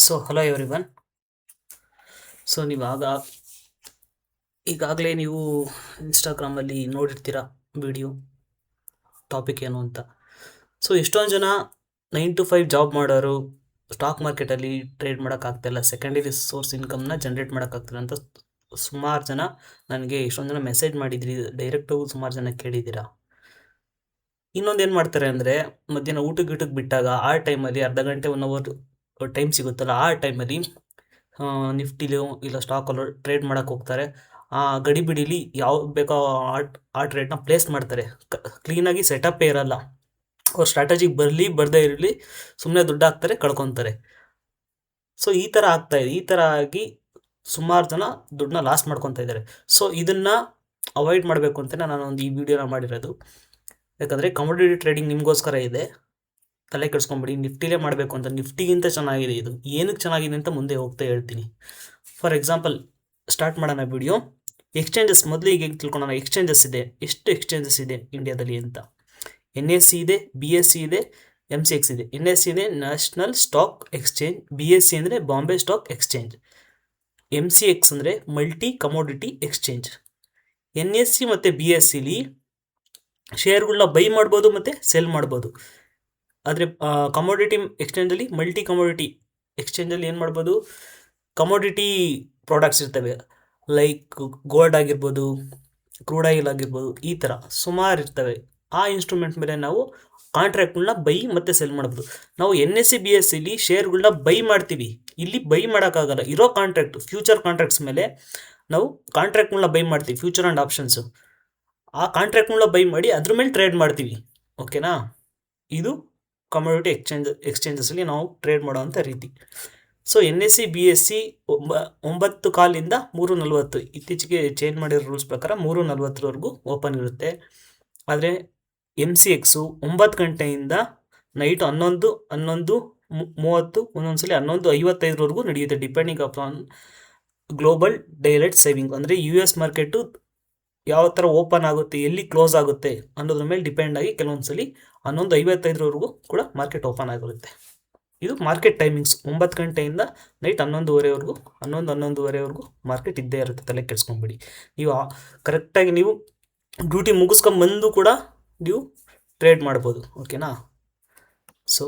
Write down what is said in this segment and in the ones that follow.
So hello everyone. So ಈಗಾಗಲೇ ನೀವು ಇನ್ಸ್ಟಾಗ್ರಾಮಲ್ಲಿ ನೋಡಿರ್ತೀರ ವಿಡಿಯೋ ಟಾಪಿಕ್ ಏನು ಅಂತ. ಸೊ ಎಷ್ಟೊಂದು ಜನ 9 to 5 ಜಾಬ್ ಮಾಡೋರು ಸ್ಟಾಕ್ ಮಾರ್ಕೆಟಲ್ಲಿ ಟ್ರೇಡ್ ಮಾಡೋಕ್ಕಾಗ್ತಾಯಿಲ್ಲ, ಸೆಕೆಂಡರಿ ಸೋರ್ಸ್ ಇನ್ಕಮ್ನ ಜನ್ರೇಟ್ ಮಾಡೋಕ್ಕಾಗ್ತಿಲ್ಲ ಅಂತ ಸುಮಾರು ಜನ ನನಗೆ ಎಷ್ಟೊಂದು ಜನ ಮೆಸೇಜ್ ಮಾಡಿದ್ರಿ, ಡೈರೆಕ್ಟಾಗೂ ಸುಮಾರು ಜನ ಕೇಳಿದ್ದೀರಾ. ಇನ್ನೊಂದು ಏನು ಮಾಡ್ತಾರೆ ಅಂದರೆ, ಮಧ್ಯಾಹ್ನ ಊಟಕ್ಕೆ ಬಿಟ್ಟಾಗ ಆ ಟೈಮಲ್ಲಿ ಅರ್ಧ ಗಂಟೆ 1 ಅವರ್ ಟೈಮ್ ಸಿಗುತ್ತಲ್ಲ, ಆ ಟೈಮಲ್ಲಿ ನಿಫ್ಟಿಲಿ ಇಲ್ಲ ಸ್ಟಾಕಲ್ಲೋ ಟ್ರೇಡ್ ಮಾಡೋಕ್ಕೆ ಹೋಗ್ತಾರೆ. ಆ ಗಡಿಬಿಡಿಲಿ ಯಾವ್ದು ಬೇಕೋ ಆ ಟ್ರೇಡ್ನ ಪ್ಲೇಸ್ ಮಾಡ್ತಾರೆ. ಕ್ಲೀನಾಗಿ ಸೆಟಪ್ಪೇ ಇರಲ್ಲ. ಅವ್ರ ಸ್ಟ್ರಾಟಜಿಗೆ ಬರಲಿ ಬರದೇ ಇರಲಿ ಸುಮ್ಮನೆ ದುಡ್ಡು ಹಾಕ್ತಾರೆ, ಕಳ್ಕೊತಾರೆ. ಸೊ ಈ ಥರ ಆಗಿ ಸುಮಾರು ಜನ ದುಡ್ಡನ್ನ ಲಾಸ್ ಮಾಡ್ಕೊತಾ ಇದ್ದಾರೆ. ಸೊ ಇದನ್ನು ಅವಾಯ್ಡ್ ಮಾಡಬೇಕು ಅಂತಲೇ ನಾನೊಂದು ಈ ವಿಡಿಯೋನ ಮಾಡಿರೋದು. ಯಾಕಂದರೆ ಕಮೋಡಿಟಿ ಟ್ರೇಡಿಂಗ್ ನಿಮಗೋಸ್ಕರ ಇದೆ, ತಲೆ ಕೆಡಿಸ್ಕೊಂಬಿಡಿ. ನಿಫ್ಟಿಲೇ ಮಾಡಬೇಕು ಅಂತ, ನಿಫ್ಟಿಗಿಂತ ಚೆನ್ನಾಗಿದೆ ಇದು. ಏನಕ್ಕೆ ಚೆನ್ನಾಗಿದೆ ಅಂತ ಮುಂದೆ ಹೋಗ್ತಾ ಹೇಳ್ತೀನಿ. ಫಾರ್ ಎಕ್ಸಾಂಪಲ್ ಸ್ಟಾರ್ಟ್ ಮಾಡೋಣ ವಿಡಿಯೋ. ಎಕ್ಸ್ಚೇಂಜಸ್ ಮೊದಲಿಗೆ ತಿಳ್ಕೊಳ್ಳೋಣ. ಎಕ್ಸ್ಚೇಂಜಸ್ ಇದೆ, ಎಷ್ಟು ಎಕ್ಸ್ಚೇಂಜಸ್ ಇದೆ ಇಂಡಿಯಾದಲ್ಲಿ ಅಂತ. NSE ಇದೆ, BSE ಇದೆ, MCX ಇದೆ. NSE ಇದೆ ನ್ಯಾಷನಲ್ ಸ್ಟಾಕ್ ಎಕ್ಸ್ಚೇಂಜ್, BSE ಅಂದರೆ ಬಾಂಬೆ ಸ್ಟಾಕ್ ಎಕ್ಸ್ಚೇಂಜ್, MCX ಅಂದರೆ ಮಲ್ಟಿ ಕಮೋಡಿಟಿ ಎಕ್ಸ್ಚೇಂಜ್. NSE ಮತ್ತು BSEಲಿ ಶೇರ್ಗಳನ್ನ ಬೈ ಮಾಡ್ಬೋದು ಮತ್ತು ಸೆಲ್ ಮಾಡ್ಬೋದು. ಆದರೆ ಕಮೋಡಿಟಿ ಎಕ್ಸ್ಚೇಂಜಲ್ಲಿ, ಮಲ್ಟಿ ಕಮೋಡಿಟಿ ಎಕ್ಸ್ಚೇಂಜಲ್ಲಿ ಏನು ಮಾಡ್ಬೋದು, ಕಮೋಡಿಟಿ ಪ್ರಾಡಕ್ಟ್ಸ್ ಇರ್ತವೆ. ಲೈಕ್ ಗೋಲ್ಡ್ ಆಗಿರ್ಬೋದು, ಕ್ರೂಡ್ ಆಯಿಲ್ ಆಗಿರ್ಬೋದು, ಈ ಥರ ಸುಮಾರು ಇರ್ತವೆ. ಆ ಇನ್ಸ್ಟ್ರೂಮೆಂಟ್ ಮೇಲೆ ನಾವು ಕಾಂಟ್ರಾಕ್ಟ್ಗಳನ್ನ ಬೈ ಮತ್ತು ಸೆಲ್ ಮಾಡ್ಬೋದು. ನಾವು NSE BSEಲಿ ಶೇರ್ಗಳನ್ನ ಬೈ ಮಾಡ್ತೀವಿ, ಇಲ್ಲಿ ಬೈ ಮಾಡೋಕ್ಕಾಗಲ್ಲ. ಇರೋ ಕಾಂಟ್ರಾಕ್ಟ್, ಫ್ಯೂಚರ್ ಕಾಂಟ್ರಾಕ್ಟ್ಸ್ ಮೇಲೆ ನಾವು ಕಾಂಟ್ರಾಕ್ಟ್ಗಳನ್ನ ಬೈ ಮಾಡ್ತೀವಿ, ಫ್ಯೂಚರ್ ಆ್ಯಂಡ್ ಆಪ್ಷನ್ಸು. ಆ ಕಾಂಟ್ರಾಕ್ಟ್ಗಳನ್ನ ಬೈ ಮಾಡಿ ಅದ್ರ ಮೇಲೆ ಟ್ರೇಡ್ ಮಾಡ್ತೀವಿ. ಓಕೆನಾ? ಇದು ಕಮೋಡಿಟಿ ಎಕ್ಸ್ಚೇಂಜಸಲ್ಲಿ ನಾವು ಟ್ರೇಡ್ ಮಾಡೋವಂಥ ರೀತಿ. ಸೊ NSE BSE 9 ಕಾಲಿಂದ 3:40, ಇತ್ತೀಚೆಗೆ ಚೇಂಜ್ ಮಾಡಿರೋ ರೂಲ್ಸ್ ಪ್ರಕಾರ 3:40ವರೆಗೂ ಓಪನ್ ಇರುತ್ತೆ. ಆದರೆ MCX 9 ಗಂಟೆಯಿಂದ ನೈಟ್ 11:30, ಒಂದೊಂದ್ಸಲಿ 11:55ವರೆಗೂ ನಡೆಯುತ್ತೆ, depending upon global delight saving. ಅಂದರೆ US ಮಾರ್ಕೆಟು ಯಾವ ಥರ ಓಪನ್ ಆಗುತ್ತೆ, ಎಲ್ಲಿ ಕ್ಲೋಸ್ ಆಗುತ್ತೆ ಅನ್ನೋದ್ರ ಮೇಲೆ ಡಿಪೆಂಡ್ ಆಗಿ ಕೆಲವೊಂದ್ಸಲಿ 11:55ವರೆಗೂ ಕೂಡ ಮಾರ್ಕೆಟ್ ಓಪನ್ ಆಗಿರುತ್ತೆ. ಇದು ಮಾರ್ಕೆಟ್ ಟೈಮಿಂಗ್ಸ್. 9 ಗಂಟೆಯಿಂದ ನೈಟ್ 11:30ವರೆಗೂ, 11:30ವರೆಗೂ ಮಾರ್ಕೆಟ್ ಇದ್ದೇ ಇರುತ್ತೆ, ತಲೆ ಕೆಡಿಸ್ಕೊಂಬಿಡಿ. ನೀವು ಕರೆಕ್ಟಾಗಿ ನೀವು ಡ್ಯೂಟಿ ಮುಗಿಸ್ಕೊಂಬಂದು ಕೂಡ ನೀವು ಟ್ರೇಡ್ ಮಾಡ್ಬೋದು. ಓಕೆನಾ? So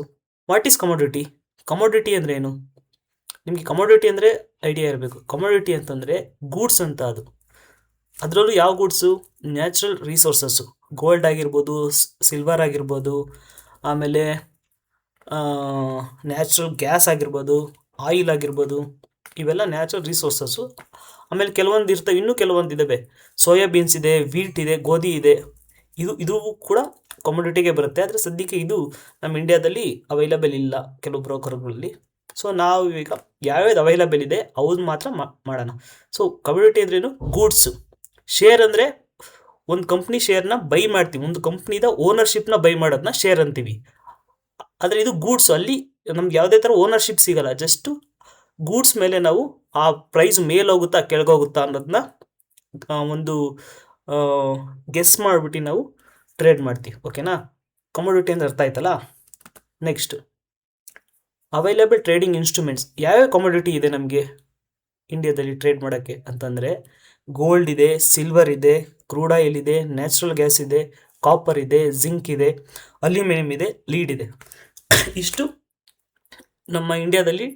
what is commodity? Commodity ಅಂದರೆ ಏನು? ನಿಮಗೆ ಕಮೋಡಿಟಿ ಅಂದರೆ ಐಡಿಯಾ ಇರಬೇಕು. ಕಮೋಡಿಟಿ ಅಂತಂದರೆ ಗೂಡ್ಸ್ ಅಂತ. ಅದರಲ್ಲೂ ಯಾವ ಗೂಡ್ಸು? ನ್ಯಾಚುರಲ್ ರಿಸೋರ್ಸಸ್ಸು, ಗೋಲ್ಡ್ ಆಗಿರ್ಬೋದು, ಸಿಲ್ವರ್ ಆಗಿರ್ಬೋದು, ಆಮೇಲೆ ನ್ಯಾಚುರಲ್ ಗ್ಯಾಸ್ ಆಗಿರ್ಬೋದು, ಆಯಿಲ್ ಆಗಿರ್ಬೋದು, ಇವೆಲ್ಲ ನ್ಯಾಚುರಲ್ ರಿಸೋರ್ಸಸ್ಸು. ಆಮೇಲೆ ಕೆಲವೊಂದು ಇರ್ತವೆ, ಇನ್ನೂ ಕೆಲವೊಂದು ಇದ್ದಾವೆ. ಸೋಯಾಬೀನ್ಸ್ ಇದೆ, ವೀಟ್ ಇದೆ, ಗೋಧಿ ಇದೆ. ಇದು ಕೂಡ ಕಮೋಡಿಟಿಗೆ ಬರುತ್ತೆ. ಆದರೆ ಸದ್ಯಕ್ಕೆ ಇದು ನಮ್ಮ ಇಂಡಿಯಾದಲ್ಲಿ ಅವೈಲಬಲ್ ಇಲ್ಲ ಕೆಲವು ಬ್ರೋಕರ್ಗಳಲ್ಲಿ. ಸೊ ನಾವು ಈಗ ಯಾವ್ಯಾವ್ದು ಅವೈಲಬಲ್ ಇದೆ ಅವ್ದು ಮಾತ್ರ ಮಾಡೋಣ. ಸೊ ಕಮೋಡಿಟಿ ಅಂದ್ರೇನು? ಗೂಡ್ಸು. ಶೇರ್ ಅಂದರೆ ಒಂದು ಕಂಪ್ನಿ ಶೇರ್ನ ಬೈ ಮಾಡ್ತೀವಿ, ಒಂದು ಕಂಪ್ನಿದ ಓನರ್ಶಿಪ್ನ ಬೈ ಮಾಡೋದನ್ನ ಶೇರ್ ಅಂತೀವಿ. ಆದರೆ ಇದು ಗೂಡ್ಸು, ಅಲ್ಲಿ ನಮ್ಗೆ ಯಾವುದೇ ಥರ ಓನರ್ಶಿಪ್ ಸಿಗಲ್ಲ. ಜಸ್ಟು ಗೂಡ್ಸ್ ಮೇಲೆ ನಾವು ಆ ಪ್ರೈಸ್ ಮೇಲೋಗುತ್ತಾ ಕೆಳಗೋಗುತ್ತಾ ಅನ್ನೋದನ್ನ ಒಂದು ಗೆಸ್ ಮಾಡಿಬಿಟ್ಟು ನಾವು ಟ್ರೇಡ್ ಮಾಡ್ತೀವಿ. ಓಕೆನಾ? ಕಮೋಡಿಟಿ ಅಂದರೆ ಅರ್ಥ ಆಯ್ತಲ್ಲ. Next available trading instruments. ಯಾವ್ಯಾವ ಕಮೋಡಿಟಿ ಇದೆ ನಮಗೆ ಇಂಡಿಯಾದಲ್ಲಿ ಟ್ರೇಡ್ ಮಾಡೋಕ್ಕೆ ಅಂತಂದರೆ, ಗೋಲ್ಡ್ ಇದೆ, ಸಿಲ್ವರ್ ಇದೆ, ಕ್ರೂಡ್ ಆಯಿಲ್ ಇದೆ, ನ್ಯಾಚುರಲ್ ಗ್ಯಾಸ್ ಇದೆ, ಕಾಪರ್ ಇದೆ, ಜಿಂಕ್ ಇದೆ, ಅಲ್ಯೂಮಿನಿಯಂ ಇದೆ, ಲೀಡ್ ಇದೆ. ಇಷ್ಟು ನಮ್ಮ ಇಂಡಿಯಾದಲ್ಲಿ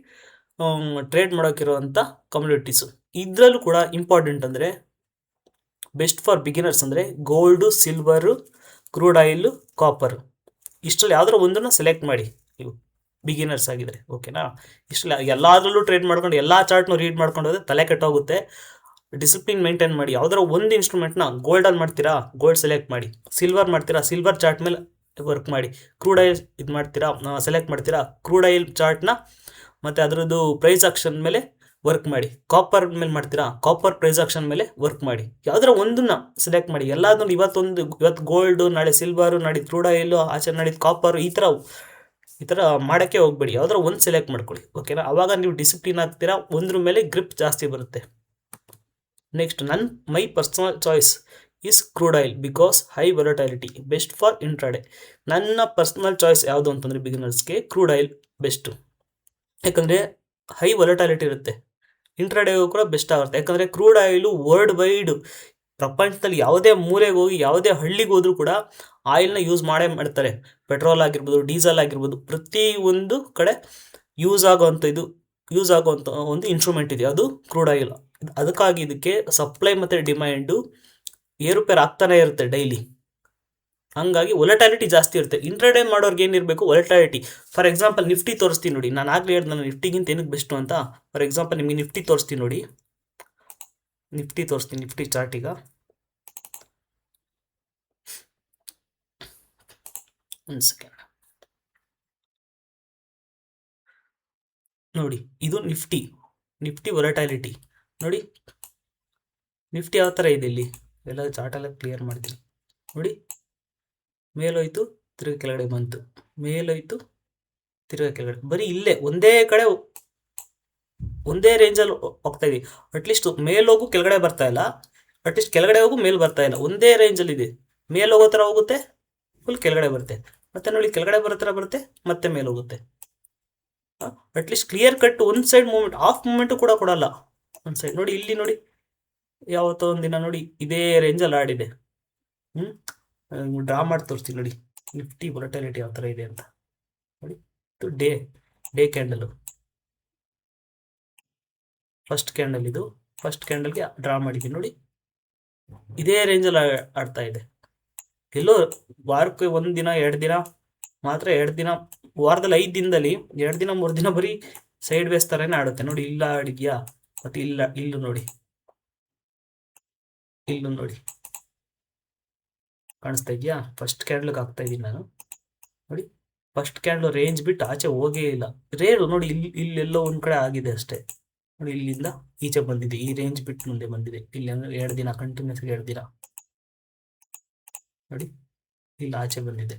ಟ್ರೇಡ್ ಮಾಡೋಕ್ಕಿರುವಂಥ ಕಮೋಡಿಟೀಸು. ಇದರಲ್ಲೂ ಕೂಡ ಇಂಪಾರ್ಟೆಂಟ್ ಅಂದರೆ ಬೆಸ್ಟ್ ಫಾರ್ ಬಿಗಿನರ್ಸ್ ಅಂದರೆ gold, silver, crude oil, copper. ಇಷ್ಟರಲ್ಲಿ ಯಾವ್ದಾರು ಒಂದನ್ನು ಸೆಲೆಕ್ಟ್ ಮಾಡಿ ನೀವು ಬಿಗಿನರ್ಸ್ ಆಗಿದ್ದಾರೆ. ಓಕೆನಾ? ಇಷ್ಟರಲ್ಲಿ ಎಲ್ಲದರಲ್ಲೂ ಟ್ರೇಡ್ ಮಾಡ್ಕೊಂಡು ಎಲ್ಲ ಚಾರ್ಟ್ನೂ ರೀಡ್ ಮಾಡ್ಕೊಂಡು ಹೋದರೆ ತಲೆ ಕೆಟ್ಟೋಗುತ್ತೆ. ಡಿಸಿಪ್ಲಿನ್ ಮೇಂಟೈನ್ ಮಾಡಿ. ಯಾವ್ದಾರ ಒಂದು ಇನ್ಸ್ಟ್ರೂಮೆಂಟ್ನ ಗೋಲ್ಡಲ್ಲಿ ಮಾಡ್ತೀರಾ, ಗೋಲ್ಡ್ ಸೆಲೆಕ್ಟ್ ಮಾಡಿ. ಸಿಲ್ವರ್ ಮಾಡ್ತೀರಾ, ಸಿಲ್ವರ್ ಚಾರ್ಟ್ ಮೇಲೆ ವರ್ಕ್ ಮಾಡಿ. ಕ್ರೂಡ್ ಆಯಿಲ್ ಇದು ಮಾಡ್ತೀರಾ, ಸೆಲೆಕ್ಟ್ ಮಾಡ್ತೀರಾ, ಕ್ರೂಡ್ ಆಯಿಲ್ ಚಾರ್ಟ್ನ ಮತ್ತು ಅದರದ್ದು ಪ್ರೈಸ್ ಆಕ್ಷನ್ ಮೇಲೆ ವರ್ಕ್ ಮಾಡಿ. ಕಾಪರ್ ಮೇಲೆ ಮಾಡ್ತೀರಾ, ಕಾಪರ್ ಪ್ರೈಸ್ ಆಕ್ಷನ್ ಮೇಲೆ ವರ್ಕ್ ಮಾಡಿ. ಯಾವ್ದಾರ ಒಂದನ್ನು ಸೆಲೆಕ್ಟ್ ಮಾಡಿ. ಎಲ್ಲದನ್ನು ಇವತ್ತು ಗೋಲ್ಡು, ನಾಳೆ ಸಿಲ್ವರು, ನಾಡಿದ್ದು ಕ್ರೂಡ್ ಆಯಿಲು, ಆಚೆ ನಾಡಿದ್ದು ಕಾಪರು, ಈ ಥರ ಮಾಡೋಕ್ಕೆ ಹೋಗ್ಬೇಡಿ. ಯಾವ್ದಾರ ಒಂದು ಸೆಲೆಕ್ಟ್ ಮಾಡ್ಕೊಳ್ಳಿ. ಓಕೆನಾ? ಆವಾಗ ನೀವು ಡಿಸಿಪ್ಲಿನ್ ಆಗ್ತೀರಾ, ಒಂದ್ರ ಮೇಲೆ ಗ್ರಿಪ್ ಜಾಸ್ತಿ ಬರುತ್ತೆ. Next my personal choice is crude oil because high volatility, best for intraday. ನನ್ನ ಪರ್ಸ್ನಲ್ ಚಾಯ್ಸ್ ಯಾವುದು ಅಂತಂದರೆ ಬಿಗಿನರ್ಸ್ಗೆ ಕ್ರೂಡ್ ಆಯಿಲ್ ಬೆಸ್ಟು. ಯಾಕಂದರೆ ಹೈ ವೊಲಟಾಲಿಟಿ ಇರುತ್ತೆ. ಇಂಟ್ರಾಡೇಗೂ ಕೂಡ ಬೆಸ್ಟ್ ಆಗುತ್ತೆ. ಯಾಕಂದರೆ ಕ್ರೂಡ್ ಆಯಿಲು ವರ್ಲ್ಡ್ ವೈಡ್ ಪ್ರಪಂಚದಲ್ಲಿ ಯಾವುದೇ ಮೂಲೆಗೆ ಹೋಗಿ ಯಾವುದೇ ಹಳ್ಳಿಗೆ ಹೋದರೂ ಕೂಡ ಆಯಿಲ್ನ ಯೂಸ್ ಮಾಡೇ ಮಾಡ್ತಾರೆ. ಪೆಟ್ರೋಲ್ ಆಗಿರ್ಬೋದು, ಡೀಸೆಲ್ ಆಗಿರ್ಬೋದು, ಪ್ರತಿ ಒಂದು ಕಡೆ ಯೂಸ್ ಆಗುವಂಥ ಒಂದು ಇನ್ಸ್ಟ್ರೂಮೆಂಟ್ ಇದೆ, ಅದು ಕ್ರೂಡ್ ಆಯಿಲ್. ಅದಕ್ಕಾಗಿ ಇದಕ್ಕೆ ಸಪ್ಲೈ ಮತ್ತು ಡಿಮ್ಯಾಂಡು ಏರುಪೇರು ಆಗ್ತಾನೆ ಇರುತ್ತೆ ಡೈಲಿ. ಹಂಗಾಗಿ ವೊಲಟಾಲಿಟಿ ಜಾಸ್ತಿ ಇರುತ್ತೆ. ಇಂಟ್ರಾಡೇ ಮಾಡೋರ್ಗೆ ಏನಿರಬೇಕು, ವೊಲಟಾಲಿಟಿ. ಫಾರ್ ಎಕ್ಸಾಂಪಲ್ ನಿಫ್ಟಿ ತೋರಿಸ್ತೀನಿ ನೋಡಿ. ನಾನು ಆಗಲೇ ಹೇಳಿದೆ ನಾನು ನಿಫ್ಟಿಗಿಂತ ಏನಕ್ಕೆ ಬೆಸ್ಟು ಅಂತ. ಫಾರ್ ಎಕ್ಸಾಂಪಲ್ ನಿಮಗೆ ನಿಫ್ಟಿ ತೋರಿಸ್ತೀನಿ ನೋಡಿ. ನಿಫ್ಟಿ ಚಾರ್ಟ್ ಈಗ ಒಂದು ಸೆಕೆಂಡ್ ನೋಡಿ. ಇದು ನಿಫ್ಟಿ ವೊಲಟಾಲಿಟಿ ನೋಡಿ. ನಿಫ್ಟಿ ಯಾವ ಥರ ಇದೆ ಇಲ್ಲಿ ಎಲ್ಲ ಚಾರ್ಟೆಲ್ಲ ಕ್ಲಿಯರ್ ಮಾಡ್ತೀನಿ ನೋಡಿ. ಮೇಲೋಯ್ತು, ತಿರುಗಿ ಕೆಳಗಡೆ ಬಂತು, ಮೇಲೋಯ್ತು, ತಿರುಗಿ ಕೆಳಗಡೆ. ಬರೀ ಇಲ್ಲೇ ಒಂದೇ ಕಡೆ ಒಂದೇ ರೇಂಜಲ್ಲಿ ಹೋಗ್ತಾ ಇದೀವಿ. ಅಟ್ಲೀಸ್ಟ್ ಮೇಲೋಗು ಕೆಳಗಡೆ ಬರ್ತಾ ಇಲ್ಲ, ಅಟ್ಲೀಸ್ಟ್ ಕೆಳಗಡೆ ಹೋಗು ಮೇಲ್ ಬರ್ತಾ ಇಲ್ಲ. ಒಂದೇ ರೇಂಜಲ್ಲಿ ಇದೆ. ಮೇಲೆ ಹೋಗೋ ಥರ ಹೋಗುತ್ತೆ, ಫುಲ್ ಕೆಳಗಡೆ ಬರುತ್ತೆ, ಮತ್ತೆ ನೋಡಿ ಕೆಳಗಡೆ ಬರೋ ಥರ ಬರುತ್ತೆ, ಮತ್ತೆ ಮೇಲೆ ಹೋಗುತ್ತೆ. ಅಟ್ಲೀಸ್ಟ್ ಕ್ಲಿಯರ್ ಕಟ್ ಒಂದು ಸೈಡ್ ಮೂಮೆಂಟ್, ಹಾಫ್ ಮೂಮೆಂಟು ಕೂಡ ಕೊಡಲ್ಲ. ಒಂದು ಸೈಡ್ ನೋಡಿ, ಇಲ್ಲಿ ನೋಡಿ, ಯಾವತ್ತೋ ಒಂದಿನ ನೋಡಿ ಇದೇ ರೇಂಜಲ್ಲಿ ಆಡಿದೆ. ಡ್ರಾ ಮಾಡಿ ತೋರಿಸ್ತೀನಿ ನೋಡಿ ನಿಫ್ಟಿ ವೊಲಟಾಲಿಟಿ ಯಾವ ಥರ ಇದೆ ಅಂತ ನೋಡಿ. ಇದು ಡೇ ಕ್ಯಾಂಡಲು, ಫಸ್ಟ್ ಕ್ಯಾಂಡಲ್ಗೆ ಡ್ರಾ ಮಾಡಿದ್ದೀನಿ ನೋಡಿ. ಇದೇ ರೇಂಜಲ್ಲಿ ಆಡ್ತಾ ಇದೆ. ಎಲ್ಲೋ ವಾರಕ್ಕೆ ಒಂದು ದಿನ 2 ದಿನ ಮಾತ್ರ, 2 ದಿನ ವಾರದಲ್ಲಿ 5 ದಿನದಲ್ಲಿ 2 ದಿನ 3 ದಿನ ಬರೀ ಸೈಡ್ ವೇಸ್ ಥರನೇ ಆಡುತ್ತೆ ನೋಡಿ. ಇಲ್ಲ ಆಡಿದ್ಯಾ, ಮತ್ತೆ ಇಲ್ಲೂ ನೋಡಿ ಕಾಣಿಸ್ತಾ ಇದೆಯಾ? ಫಸ್ಟ್ ಕ್ಯಾಂಡಲ್ಗೆ ಹಾಕ್ತಾ ಇದ್ದೀನಿ ನಾನು ನೋಡಿ. ಫಸ್ಟ್ ಕ್ಯಾಂಡಲ್ ರೇಂಜ್ ಬಿಟ್ಟು ಆಚೆ ಹೋಗೇ ಇಲ್ಲ. ರೇರು ನೋಡಿ, ಇಲ್ಲೆಲ್ಲೋ ಒಂದು ಕಡೆ ಆಗಿದೆ ಅಷ್ಟೇ ನೋಡಿ. ಇಲ್ಲಿಂದ ಈಚೆ ಬಂದಿದೆ, ಈ ರೇಂಜ್ ಬಿಟ್ಟು ಮುಂದೆ ಬಂದಿದೆ. ಇಲ್ಲಿ ಅಂದರೆ 2 ದಿನ ಕಂಟಿನ್ಯೂಸ್ 2 ದಿನ ನೋಡಿ, ಇಲ್ಲಿ ಆಚೆ ಬಂದಿದೆ.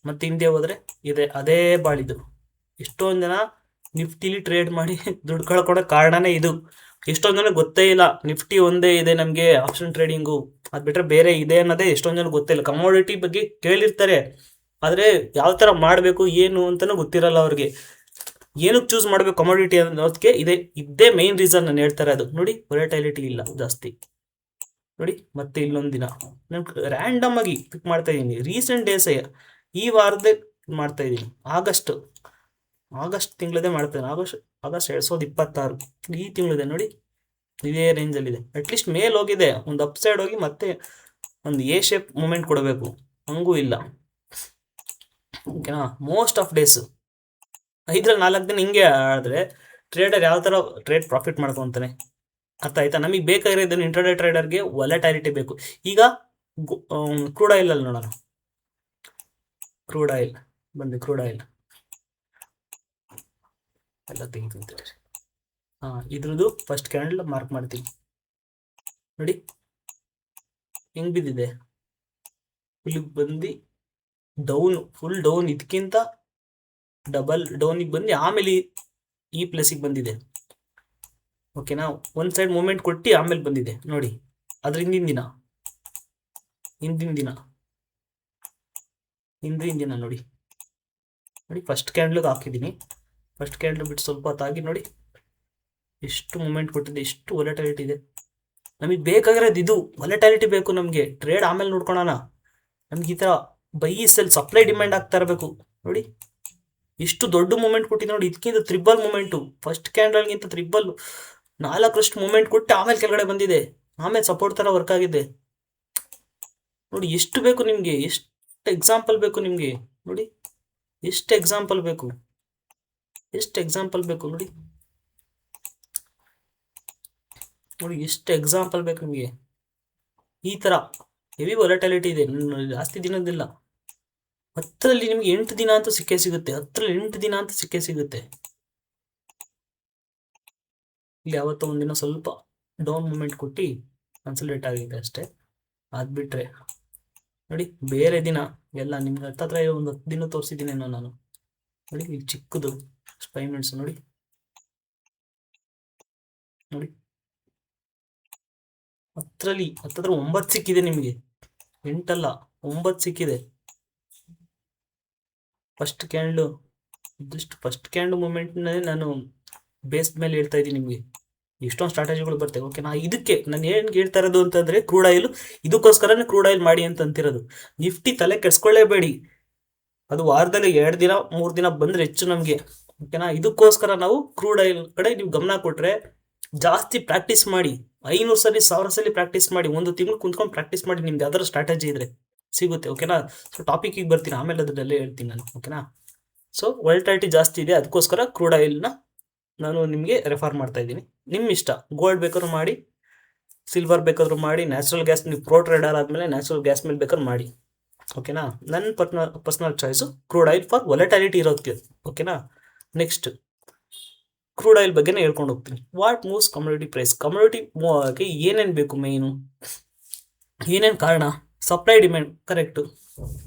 ಮತ್ತೆ ಹಿಂದೆ ಹೋದರೆ ಇದೆ ಅದೇ ಬಾಳಿದು. ಎಷ್ಟೊಂದು ಜನ ನಿಫ್ಟಿಲಿ ಟ್ರೇಡ್ ಮಾಡಿ ದುಡ್ಡು ಕಳ್ಕೊಳೋ ಕಾರಣನೇ ಇದು. ಎಷ್ಟೊಂದು ಜನ ಗೊತ್ತೇ ಇಲ್ಲ ನಿಫ್ಟಿ ಒಂದೇ ಇದೆ ನಮಗೆ ಆಪ್ಷನ್ ಟ್ರೇಡಿಂಗು, ಅದು ಬಿಟ್ಟರೆ ಬೇರೆ ಇದೆ ಅನ್ನೋದೇ ಎಷ್ಟೊಂದು ಜನ ಗೊತ್ತಿಲ್ಲ. ಕಮೋಡಿಟಿ ಬಗ್ಗೆ ಕೇಳಿರ್ತಾರೆ, ಆದರೆ ಯಾವ ಥರ ಮಾಡಬೇಕು ಏನು ಅಂತಲೂ ಗೊತ್ತಿರಲ್ಲ ಅವ್ರಿಗೆ. ಏನಕ್ಕೆ ಚೂಸ್ ಮಾಡಬೇಕು ಕಮೋಡಿಟಿ ಅನ್ನೋದಕ್ಕೆ ಇದೇ ಮೇನ್ ರೀಸನ್ ನಾನು ಹೇಳ್ತಾರೆ. ಅದು ನೋಡಿ, ವೊಲಟಾಲಿಟಿ ಇಲ್ಲ ಜಾಸ್ತಿ ನೋಡಿ. ಮತ್ತೆ ಇಲ್ಲೊಂದು ದಿನ ನಾನು ರ್ಯಾಂಡಮ್ ಆಗಿ ಪಿಕ್ ಮಾಡ್ತಾ ಇದ್ದೀನಿ. ರೀಸೆಂಟ್ ಡೇಸ್ ಈ ವಾರದೇ ಮಾಡ್ತಾ ಇದ್ದೀನಿ. ಆಗಸ್ಟ್ ತಿಂಗಳದೇ ಮಾಡ್ತೇನೆ. ಆಗಸ್ಟ್ 2026 ಈ ತಿಂಗಳಿದೆ ನೋಡಿ. ಇದೇ ರೇಂಜಲ್ಲಿದೆ. ಅಟ್ಲೀಸ್ಟ್ ಮೇಲೆ ಹೋಗಿದೆ, ಒಂದು ಅಪ್ ಸೈಡ್ ಹೋಗಿ ಮತ್ತೆ ಒಂದು ಎ ಶೇಪ್ ಮೂಮೆಂಟ್ ಕೊಡಬೇಕು, ಹಂಗೂ ಇಲ್ಲ. ಓಕೆನಾ? ಮೋಸ್ಟ್ ಆಫ್ ಡೇಸ್ 5ರಲ್ಲಿ 4 ದಿನ ಹಿಂಗೆ ಆಡಿದ್ರೆ ಟ್ರೇಡರ್ ಯಾವ ಥರ ಟ್ರೇಡ್ ಪ್ರಾಫಿಟ್ ಮಾಡ್ಕೊತಾನೆ, ಅರ್ಥ ಆಯ್ತಾ? ನಮಗೆ ಬೇಕಾಗಿರೋದನ್ನು ಇಂಟ್ರಾಡೇ ಟ್ರೇಡರ್ಗೆ ವೊಲಟಾಲಿಟಿ ಬೇಕು. ಈಗ ಕ್ರೂಡ್ ಆಯಿಲಲ್ಲಿ ನೋಡೋಣ. ಕ್ರೂಡ್ ಆಯಿಲ್ ಎಲ್ಲ ತೆಗಿತೀನಿ. ಇದ್ರದ್ದು ಫಸ್ಟ್ ಕ್ಯಾಂಡಲ್ ಮಾರ್ಕ್ ಮಾಡ್ತೀನಿ ನೋಡಿ. ಹೆಂಗೆ ಬಿದ್ದಿದೆ, ಇಲ್ಲಿಗೆ ಬಂದು ಫುಲ್ ಡೌನ್, ಇದಕ್ಕಿಂತ ಡಬಲ್ ಡೌನಿಗೆ ಬಂದು ಆಮೇಲೆ ಈ ಪ್ಲೇಸಿಗೆ ಬಂದಿದೆ. ಓಕೆನಾ? ಒಂದು ಸೈಡ್ ಮೂಮೆಂಟ್ ಕೊಟ್ಟು ಆಮೇಲೆ ಬಂದಿದೆ ನೋಡಿ. ಅದ್ರ ಹಿಂದಿನ ದಿನ ನೋಡಿ. ಫಸ್ಟ್ ಕ್ಯಾಂಡಲ್ಗೆ ಹಾಕಿದ್ದೀನಿ. ಫಸ್ಟ್ ಕ್ಯಾಂಡಲ್ ಬಿಟ್ಟು ಸ್ವಲ್ಪ ಹೊತ್ತಾಗಿ ನೋಡಿ ಎಷ್ಟು ಮೂಮೆಂಟ್ ಕೊಟ್ಟಿದೆ, ಎಷ್ಟು ವೊಲಟಾಲಿಟಿ ಇದೆ. ನಮಗೆ ಬೇಕಾಗಿರೋದು ಇದು, ವೊಲಟಾಲಿಟಿ ಬೇಕು ನಮಗೆ. ಟ್ರೇಡ್ ಆಮೇಲೆ ನೋಡ್ಕೊಳೋಣ. ನಮ್ಗೆ ಈ ಥರ ಬೈ ಸೆಲ್ ಸಪ್ಲೈ ಡಿಮ್ಯಾಂಡ್ ಆಗ್ತಾ ಇರಬೇಕು ನೋಡಿ. ಎಷ್ಟು ದೊಡ್ಡ ಮೂಮೆಂಟ್ ಕೊಟ್ಟಿದೆ ನೋಡಿ. ಇದಕ್ಕಿಂತ ತ್ರಿಬಲ್ ಮೂಮೆಂಟು, ಫಸ್ಟ್ ಕ್ಯಾಂಡಲ್ಗಿಂತ ತ್ರಿಬಲ್ 4ರಷ್ಟು ಮೂಮೆಂಟ್ ಕೊಟ್ಟು ಆಮೇಲೆ ಕೆಳಗಡೆ ಬಂದಿದೆ, ಆಮೇಲೆ ಸಪೋರ್ಟ್ ಥರ ವರ್ಕ್ ಆಗಿದೆ ನೋಡಿ. ಎಷ್ಟು ಬೇಕು ನಿಮಗೆ, ಎಷ್ಟು ಎಕ್ಸಾಂಪಲ್ ಬೇಕು ನಿಮಗೆ ನೋಡಿ. ಎಷ್ಟು ಎಕ್ಸಾಂಪಲ್ ಬೇಕು ನೋಡಿ. ಎಷ್ಟು ಎಕ್ಸಾಂಪಲ್ ಬೇಕು ನಿಮಗೆ. ಈ ಥರ ಹೆವಿ ವೊಲಟಾಲಿಟಿ ಇದೆ, ಜಾಸ್ತಿ ದಿನದಿಲ್ಲ. 10ರಲ್ಲಿ ನಿಮಗೆ 8 ದಿನ ಅಂತೂ ಸಿಕ್ಕೇ ಸಿಗುತ್ತೆ. 10ರಲ್ಲಿ 8 ದಿನ ಅಂತೂ ಸಿಕ್ಕೇ ಸಿಗುತ್ತೆ. ಇಲ್ಲಿ ಯಾವತ್ತೋ ಒಂದಿನ ಸ್ವಲ್ಪ ಡೌನ್ ಮೂಮೆಂಟ್ ಕೊಟ್ಟು ಕನ್ಸಲ್ಟೇಟ್ ಆಗಿದೆ ಅಷ್ಟೇ. ಅದು ಬಿಟ್ಟರೆ ನೋಡಿ ಬೇರೆ ದಿನ ಎಲ್ಲ ನಿಮ್ಗೆ ಹತ್ತತ್ರ ಒಂದು 10 ದಿನ ತೋರಿಸಿದ್ದೀನೇನೋ ನಾನು ನೋಡಿ. ಇಲ್ಲಿ ಚಿಕ್ಕದು 5 ಮಿನಿಟ್ಸ್ ನೋಡಿ 10ರಲ್ಲಿ ಹತ್ತತ್ರ 9 ಸಿಕ್ಕಿದೆ ನಿಮಗೆ, 8 ಅಲ್ಲ 9 ಸಿಕ್ಕಿದೆ. ಫಸ್ಟ್ ಕ್ಯಾಂಡಲ್ ಮೂಮೆಂಟ್ನೇ ನಾನು ಬೇಸ್ ಮೇಲೆ ಹೇಳ್ತಾ ಇದ್ದೀನಿ ನಿಮಗೆ. ಎಷ್ಟೊಂದು ಸ್ಟ್ರಾಟಜಿಗಳು ಬರ್ತವೆ, ಓಕೆನಾ. ಇದಕ್ಕೆ ನಾನು ಏನು ಹೇಳ್ತಾ ಇರೋದು ಅಂತಂದರೆ, ಕ್ರೂಡ್ ಆಯಿಲ್, ಇದಕ್ಕೋಸ್ಕರನೇ ಕ್ರೂಡ್ ಆಯಿಲ್ ಮಾಡಿ ಅಂತ ಅಂತಿರೋದು. ನಿಫ್ಟಿ ತಲೆ ಕೆಡಿಸ್ಕೊಳ್ಳೇಬೇಡಿ, ಅದು ವಾರದಲ್ಲಿ 2 ದಿನ 3 ದಿನ ಬಂದರೆ ಹೆಚ್ಚು ನಮಗೆ, ಓಕೆನಾ. ಇದಕ್ಕೋಸ್ಕರ ನಾವು ಕ್ರೂಡ್ ಆಯಿಲ್ ಕಡೆ ನೀವು ಗಮನ ಕೊಟ್ಟರೆ, ಜಾಸ್ತಿ ಪ್ರಾಕ್ಟೀಸ್ ಮಾಡಿ, 500 ಸಲ 1000 ಸಲ ಪ್ರಾಕ್ಟೀಸ್ ಮಾಡಿ, 1 ತಿಂಗಳು ಕುಂತ್ಕೊಂಡು ಪ್ರಾಕ್ಟೀಸ್ ಮಾಡಿ, ನಿಮ್ದು ಯಾವ್ದಾದ್ರು ಸ್ಟ್ರಾಟಜಿ ಇದ್ರೆ ಸಿಗುತ್ತೆ, ಓಕೆನಾ. ಸೊ ಟಾಪಿಕಿಗೆ ಬರ್ತೀನಿ, ಆಮೇಲೆ ಅದರಲ್ಲೇ ಹೇಳ್ತೀನಿ ನಾನು, ಓಕೆನಾ. ಸೊ ವೋಲ್ಟಾಲಿಟಿ ಜಾಸ್ತಿ ಇದೆ, ಅದಕ್ಕೋಸ್ಕರ ಕ್ರೂಡ್ ಆಯಿಲ್ನ ನಾನು ನಿಮಗೆ ರೆಫರ್ ಮಾಡ್ತಾ ಇದ್ದೀನಿ. ನಿಮ್ಮ ಇಷ್ಟ, ಗೋಲ್ಡ್ ಬೇಕಾದ್ರೂ ಮಾಡಿ, ಸಿಲ್ವರ್ ಬೇಕಾದ್ರೂ ಮಾಡಿ, ನ್ಯಾಚುರಲ್ ಗ್ಯಾಸ್, ನೀವು ಪ್ರೋ ಟ್ರೇಡರ್ ಆದಮೇಲೆ ನ್ಯಾಚುರಲ್ ಗ್ಯಾಸ್ ಮೇಲೆ ಬೇಕಾದ್ರೂ ಮಾಡಿ, ಓಕೆನಾ. ನನ್ನ personal choice crude oil for volatility ಇರೋದಕ್ಕೆ, ಓಕೆನಾ. ನೆಕ್ಸ್ಟ್ ಕ್ರೂಡ್ ಆಯಿಲ್ ಬಗ್ಗೆನೇ ಹೇಳ್ಕೊಂಡು ಹೋಗ್ತೀನಿ. What moves commodity price? Commodity move ಆಗೋಕ್ಕೆ ಏನೇನು ಬೇಕು, ಮೇಯ್ನು ಏನೇನು ಕಾರಣ? Supply demand, correct.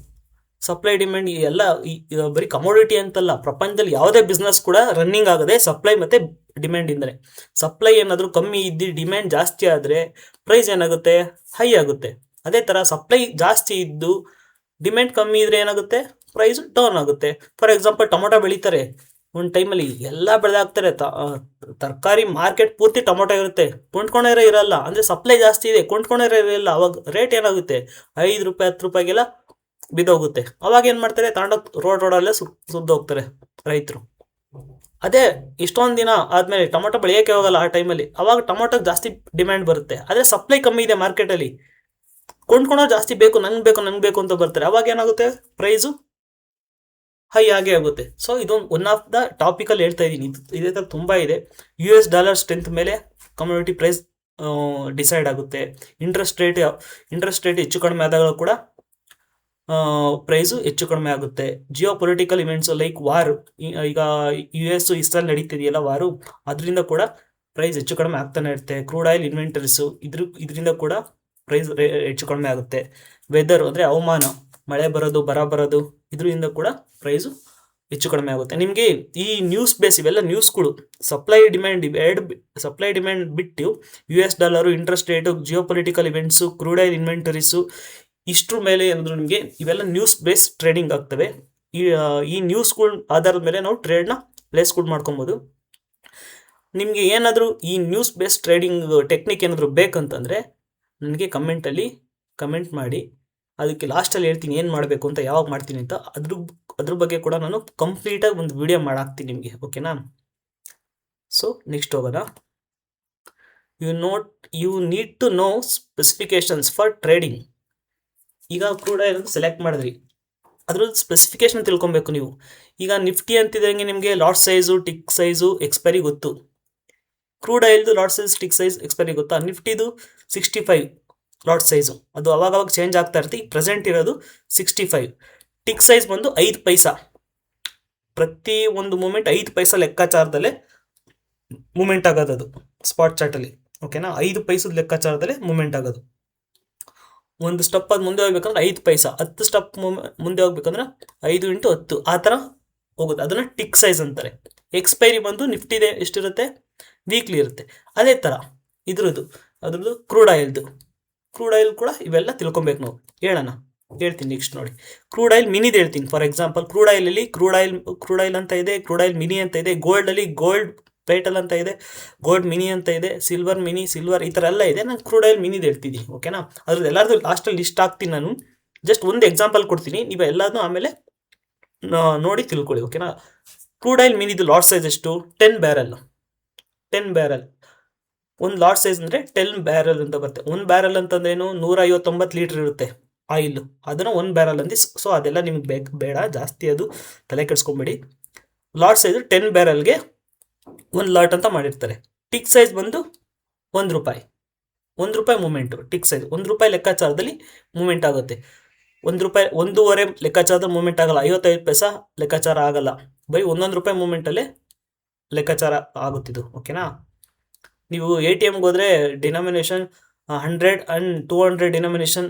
Supply demand ಎಲ್ಲ ಬರೀ ಕಮೋಡಿಟಿ ಅಂತಲ್ಲ, ಪ್ರಪಂಚದಲ್ಲಿ ಯಾವುದೇ ಬಿಸ್ನೆಸ್ ಕೂಡ ರನ್ನಿಂಗ್ ಆಗದೆ ಸಪ್ಲೈ ಮತ್ತು ಡಿಮ್ಯಾಂಡಿಂದಲೇ. ಸಪ್ಲೈ ಏನಾದರೂ ಕಮ್ಮಿ ಇದ್ದು ಡಿಮ್ಯಾಂಡ್ ಜಾಸ್ತಿ ಆದರೆ ಪ್ರೈಸ್ ಏನಾಗುತ್ತೆ, ಹೈ ಆಗುತ್ತೆ. ಅದೇ ಥರ ಸಪ್ಲೈ ಜಾಸ್ತಿ ಇದ್ದು ಡಿಮ್ಯಾಂಡ್ ಕಮ್ಮಿ ಇದ್ದರೆ ಏನಾಗುತ್ತೆ, ಪ್ರೈಸ್ ಡೌನ್ ಆಗುತ್ತೆ. ಫಾರ್ ಎಕ್ಸಾಂಪಲ್, ಟೊಮೊಟೊ ಬೆಳೀತಾರೆ ಒಂದು ಟೈಮಲ್ಲಿ, ಎಲ್ಲ ಬೆಳೆದಾಗ್ತಾರೆ, ತರಕಾರಿ ಮಾರ್ಕೆಟ್ ಪೂರ್ತಿ ಟೊಮೊಟೊ ಇರುತ್ತೆ, ಕೊಂಡ್ಕೊಂಡೇ ಇರಲ್ಲ, ಅಂದರೆ ಸಪ್ಲೈ ಜಾಸ್ತಿ ಇದೆ, ಕೊಂಡ್ಕೊಂಡೇ ಇರಲ್ಲ. ಅವಾಗ ರೇಟ್ ಏನಾಗುತ್ತೆ, 5 ರೂಪಾಯಿ 10 ರೂಪಾಯಿಗೆಲ್ಲ ಬಿದ್ದೋಗುತ್ತೆ. ಅವಾಗ ಏನು ಮಾಡ್ತಾರೆ, ತಗೊಂಡೋಗಿ ರೋಡಲ್ಲೇ ಸುದ್ದು ಹೋಗ್ತಾರೆ ರೈತರು. ಅದೇ ಇಷ್ಟೊಂದು ದಿನ ಆದಮೇಲೆ ಟೊಮೊಟೊ ಬೆಳೆಯೋಕ್ಕೆ ಹೋಗಲ್ಲ ಆ ಟೈಮಲ್ಲಿ, ಅವಾಗ ಟೊಮೊಟೊಗೆ ಜಾಸ್ತಿ ಡಿಮ್ಯಾಂಡ್ ಬರುತ್ತೆ. ಆದರೆ ಸಪ್ಲೈ ಕಮ್ಮಿ ಇದೆ ಮಾರ್ಕೆಟಲ್ಲಿ, ಕೊಂಡ್ಕೊಂಡೋರು ಜಾಸ್ತಿ ಬೇಕು, ನಂಗೆ ಬೇಕು ಅಂತ ಬರ್ತಾರೆ. ಅವಾಗ ಏನಾಗುತ್ತೆ, ಪ್ರೈಸು ಹೈ ಆಗೇ ಆಗುತ್ತೆ. ಸೊ ಇದೊಂದು ಒನ್ ಆಫ್ ದ ಟಾಪಿಕಲ್ಲಿ ಹೇಳ್ತಾ ಇದ್ದೀನಿ. ಇದೇ ಥರ ತುಂಬ ಇದೆ. US ಡಾಲರ್ ಸ್ಟ್ರೆಂತ್ ಮೇಲೆ ಕಮ್ಯುನಿಟಿ ಪ್ರೈಸ್ ಡಿಸೈಡ್ ಆಗುತ್ತೆ. ಇಂಟ್ರೆಸ್ಟ್ ರೇಟ್ ಹೆಚ್ಚು ಕಡಿಮೆ ಆದಾಗ ಕೂಡ ಪ್ರೈಸು ಹೆಚ್ಚು ಕಡಿಮೆ ಆಗುತ್ತೆ. Jio political events like war, ಈಗ US ಇಸ್ರೇಲ್ ನಡೀತಿದೆಯಲ್ಲ ವಾರು, ಅದರಿಂದ ಕೂಡ ಪ್ರೈಸ್ ಹೆಚ್ಚು ಕಡಿಮೆ ಆಗ್ತಾನೆ ಇರುತ್ತೆ. ಕ್ರೂಡ್ ಆಯಿಲ್ ಇನ್ವೆಂಟರೀಸು ಇದರಿಂದ ಕೂಡ ಪ್ರೈಸ್ ಹೆಚ್ಚು ಕಡಿಮೆ ಆಗುತ್ತೆ. ವೆದರ್ ಅಂದರೆ ಹವಾಮಾನ, ಮಳೆ ಬರೋದು ಬರ ಬರೋದು, ಇದರಿಂದ ಕೂಡ ಪ್ರೈಸು ಹೆಚ್ಚು ಕಡಿಮೆ ಆಗುತ್ತೆ. ನಿಮಗೆ ಈ ನ್ಯೂಸ್ ಬೇಸ್, ಇವೆಲ್ಲ ನ್ಯೂಸ್ಗಳು, ಸಪ್ಲೈ ಡಿಮ್ಯಾಂಡ್ ಬಿಟ್ಟು US dollar, interest rate, geopolitical events, crude oil inventories, ಇಷ್ಟ್ರ ಮೇಲೆ ಏನಾದರೂ ನಿಮಗೆ ಇವೆಲ್ಲ ನ್ಯೂಸ್ ಬೇಸ್ ಟ್ರೇಡಿಂಗ್ ಆಗ್ತವೆ. ಈ ನ್ಯೂಸ್ಗಳ ಆಧಾರದ ಮೇಲೆ ನಾವು ಟ್ರೇಡ್ನ ಪ್ಲೇಸ್ಗಳು ಮಾಡ್ಕೊಬೋದು. ನಿಮಗೆ ಏನಾದರೂ ಈ ನ್ಯೂಸ್ ಬೇಸ್ ಟ್ರೇಡಿಂಗ್ ಟೆಕ್ನಿಕ್ ಏನಾದರೂ ಬೇಕಂತಂದರೆ ನನಗೆ ಕಮೆಂಟಲ್ಲಿ ಕಮೆಂಟ್ ಮಾಡಿ, ಅದಕ್ಕೆ ಲಾಸ್ಟಲ್ಲಿ ಹೇಳ್ತೀನಿ ಏನು ಮಾಡಬೇಕು ಅಂತ, ಯಾವಾಗ ಮಾಡ್ತೀನಿ ಅಂತ. ಅದ್ರ ಬಗ್ಗೆ ಕೂಡ ನಾನು ಕಂಪ್ಲೀಟಾಗಿ ಒಂದು ವಿಡಿಯೋ ಮಾಡಾಕ್ತೀನಿ ನಿಮಗೆ, ಓಕೆನಾ. ಸೊ ನೆಕ್ಸ್ಟ್ ಹೋಗೋಣ. You need to know specifications for trading. ಈಗ ಕ್ರೂಡ್ ಆಯಿಲ್ ಸೆಲೆಕ್ಟ್ ಮಾಡಿದ್ರಿ, ಅದ್ರದ್ದು ಸ್ಪೆಸಿಫಿಕೇಶನ್ ತಿಳ್ಕೊಬೇಕು ನೀವು. ಈಗ ನಿಫ್ಟಿ ಅಂತಿದ್ದಂಗೆ ನಿಮಗೆ lot size, tick size, expiry ಗೊತ್ತು. ಕ್ರೂಡ್ ಆಯಿಲ್ದು lot size, tick size, expiry ಗೊತ್ತಾ? ನಿಫ್ಟಿದು 65 ಲಾಟ್ ಸೈಜು, ಅದು ಅವಾಗವಾಗ ಚೇಂಜ್ ಆಗ್ತಾ ಇರುತ್ತೆ. ಈಗ ಪ್ರೆಸೆಂಟ್ ಇರೋದು 65. ಟಿಕ್ ಸೈಜ್ ಬಂದು 5 ಪೈಸಾ, ಪ್ರತಿ ಒಂದು ಮೂಮೆಂಟ್ 5 ಪೈಸಾ ಲೆಕ್ಕಾಚಾರದಲ್ಲೇ ಮೂಮೆಂಟ್ ಆಗೋದು, ಅದು ಸ್ಪಾಟ್ ಚಾರ್ಟಲ್ಲಿ, ಓಕೆನಾ. 5 ಪೈಸದ ಲೆಕ್ಕಾಚಾರದಲ್ಲೇ ಮೂಮೆಂಟ್ ಆಗೋದು. ಒಂದು ಸ್ಟೆಪ್ ಅದು ಮುಂದೆ ಹೋಗ್ಬೇಕಂದ್ರೆ 5 ಪೈಸಾ, 10 ಸ್ಟೆಪ್ ಮುಂದೆ ಹೋಗ್ಬೇಕಂದ್ರೆ 5 × 10 ಆ ಥರ ಹೋಗುತ್ತೆ. ಅದನ್ನು ಟಿಕ್ ಸೈಜ್ ಅಂತಾರೆ. ಎಕ್ಸ್ಪೈರಿ ಬಂದು ನಿಫ್ಟಿದೆ ಎಷ್ಟಿರುತ್ತೆ, ವೀಕ್ಲಿ ಇರುತ್ತೆ. ಅದೇ ಥರ ಅದ್ರದ್ದು ಕ್ರೂಡ್ ಆಯಿಲ್ ಕೂಡ ಇವೆಲ್ಲ ತಿಳ್ಕೊಬೇಕು ನಾವು. ಹೇಳ್ತೀನಿ ನೆಕ್ಸ್ಟ್ ನೋಡಿ. ಕ್ರೂಡ್ ಆಯಿಲ್ ಮಿನಿದು ಹೇಳ್ತೀನಿ. ಫಾರ್ ಎಕ್ಸಾಂಪಲ್, ಕ್ರೂಡ್ ಆಯಿಲ್ ಅಂತ ಇದೆ, ಕ್ರೂಡ್ ಆಯಿಲ್ ಮಿನಿ ಅಂತ ಇದೆ, ಗೋಲ್ಡಲ್ಲಿ ಗೋಲ್ಡ್ ಟೈಟಲ್ ಅಂತ ಇದೆ, ಗೋಲ್ಡ್ ಮಿನಿ ಅಂತ ಇದೆ, ಸಿಲ್ವರ್ ಮಿನಿ, ಸಿಲ್ವರ್ ಈ ಥರ ಎಲ್ಲ ಇದೆ. ನಾನು ಕ್ರೂಡ್ ಆಯಿಲ್ ಮಿನಿದು ಹೇಳ್ತಿದ್ದೀನಿ, ಓಕೆನಾ. ಅದ್ರದ್ದು ಎಲ್ಲರದ್ದು ಲಾಸ್ಟಲ್ಲಿ ಲಿಸ್ಟ್ ಹಾಕ್ತೀನಿ ನಾನು. ಜಸ್ಟ್ ಒಂದು ಎಕ್ಸಾಂಪಲ್ ಕೊಡ್ತೀನಿ, ನೀವು ಎಲ್ಲದೂ ಆಮೇಲೆ ನೋಡಿ ತಿಳ್ಕೊಳ್ಳಿ, ಓಕೆನಾ. ಕ್ರೂಡ್ ಆಯಿಲ್ ಮಿನಿದು ಲಾಟ್ ಸೈಜ್ ಎಷ್ಟು, 10 ಬ್ಯಾರಲ್. ಒಂದು ಲಾಟ್ ಸೈಜ್ ಅಂದರೆ 10 ಬ್ಯಾರಲ್ ಅಂತ ಬರುತ್ತೆ. 1 ಬ್ಯಾರಲ್ ಅಂತಂದ್ರೇನು, 159 ಲೀಟ್ರ್ ಇರುತ್ತೆ ಆಯಿಲು, ಅದನ್ನು 1 ಬ್ಯಾರಲ್ ಅಂದು. ಸೊ ಅದೆಲ್ಲ ನಿಮ್ಗೆ ಬೇಡ, ಜಾಸ್ತಿ ಅದು ತಲೆ ಕೆಡಿಸ್ಕೊಂಬೇಡಿ. ಲಾಟ್ ಸೈಜು 10 ಬ್ಯಾರಲ್ಗೆ 1 ಲಾಟ್ ಅಂತ ಮಾಡಿರ್ತಾರೆ. ಟಿಕ್ ಸೈಜ್ ಬಂದು ₹1 ಮೂಮೆಂಟು. ಟಿಕ್ ಸೈಜ್ ₹1 ಲೆಕ್ಕಾಚಾರದಲ್ಲಿ ಮೂಮೆಂಟ್ ಆಗುತ್ತೆ. ₹1 1.5 ಲೆಕ್ಕಾಚಾರದಲ್ಲಿ ಮೂಮೆಂಟ್ ಆಗಲ್ಲ, 55 ಪೈಸಾ ಲೆಕ್ಕಾಚಾರ ಆಗಲ್ಲ, ಬರೀ ₹1 ಮೂಮೆಂಟಲ್ಲೇ ಲೆಕ್ಕಾಚಾರ ಆಗುತ್ತಿದ್ದು, ಓಕೆನಾ. ನೀವು ATMಗೆ ಹೋದರೆ ಡಿನಾಮಿನೇಷನ್ 100 and 200 ಡಿನಾಮಿನೇಷನ್